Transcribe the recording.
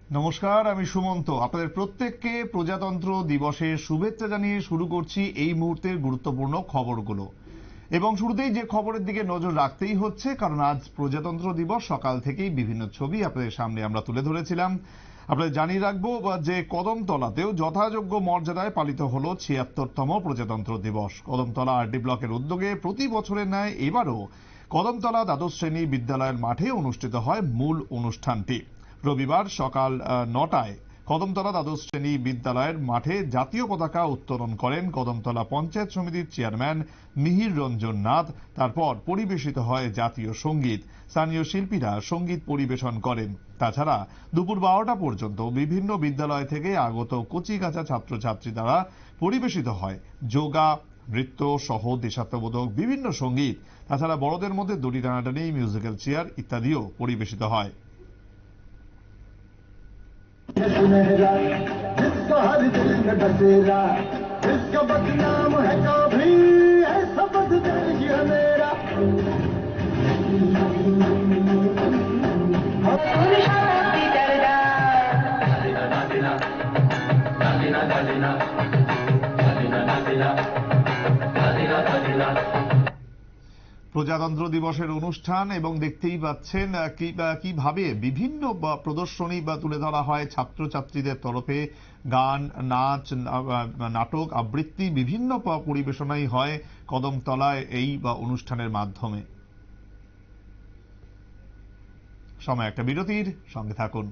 নমস্কার, আমি সুমন্ত। আপনাদের প্রত্যেককে প্রজাতন্ত্র দিবসের শুভেচ্ছা জানিয়ে শুরু করছি এই মুহূর্তের গুরুত্বপূর্ণ খবরগুলো। এবং শুরুতেই যে খবরের দিকে নজর রাখতেই হচ্ছে, কারণ আজ প্রজাতন্ত্র দিবস। সকাল থেকেই বিভিন্ন ছবি আপনাদের সামনে আমরা তুলে ধরেছিলাম। আপনাদের জানিয়ে রাখবো যে কদমতলাতেও যথাযোগ্য মর্যাদায় পালিত হলো ৭৬তম প্রজাতন্ত্র দিবস। কদমতলা আরডি ব্লকের উদ্যোগে প্রতি বছরের ন্যায় এবারও কদমতলা দ্বাদশ শ্রেণী বিদ্যালয়ের মাঠে অনুষ্ঠিত হয় মূল অনুষ্ঠানটি। রবিবার সকাল ৯টায় কদমতলা দ্বাদশ শ্রেণী বিদ্যালয়ের মাঠে জাতীয় পতাকা উত্তোলন করেন কদমতলা পঞ্চায়েত সমিতির চেয়ারম্যান মিহির রঞ্জন নাথ। তারপর পরিবেশিত হয় জাতীয় সঙ্গীত। স্থানীয় শিল্পীরা সঙ্গীত পরিবেশন করেন। তাছাড়া দুপুর ১২টা পর্যন্ত বিভিন্ন বিদ্যালয় থেকে আগত কচিকাঁচা ছাত্রছাত্রী দ্বারা পরিবেশিত হয় যোগা, নৃত্য সহ দেশাত্মবোধক বিভিন্ন সঙ্গীত। তাছাড়া বড়দের মধ্যে দড়ি টানাটানি, মিউজিক্যাল চেয়ার ইত্যাদিও পরিবেশিত হয়। सुनहरा जिसका हर दिल में बसेरा, जिसका बदनाम है कभी ऐसा बददिल ये मेरा। প্রজাতন্ত্র দিবসের অনুষ্ঠান এবং দেখতেই পাচ্ছেন কিভাবে বিভিন্ন প্রদর্শনী তুলে ধরা হয় ছাত্রছাত্রীদের তরফে। গান, নাচ, নাটক, আবৃত্তি বিভিন্ন পরিবেশনাই হয় কদমতলায় এই অনুষ্ঠানের মাধ্যমে। সময় একটা বিরতির, সঙ্গে থাকুন।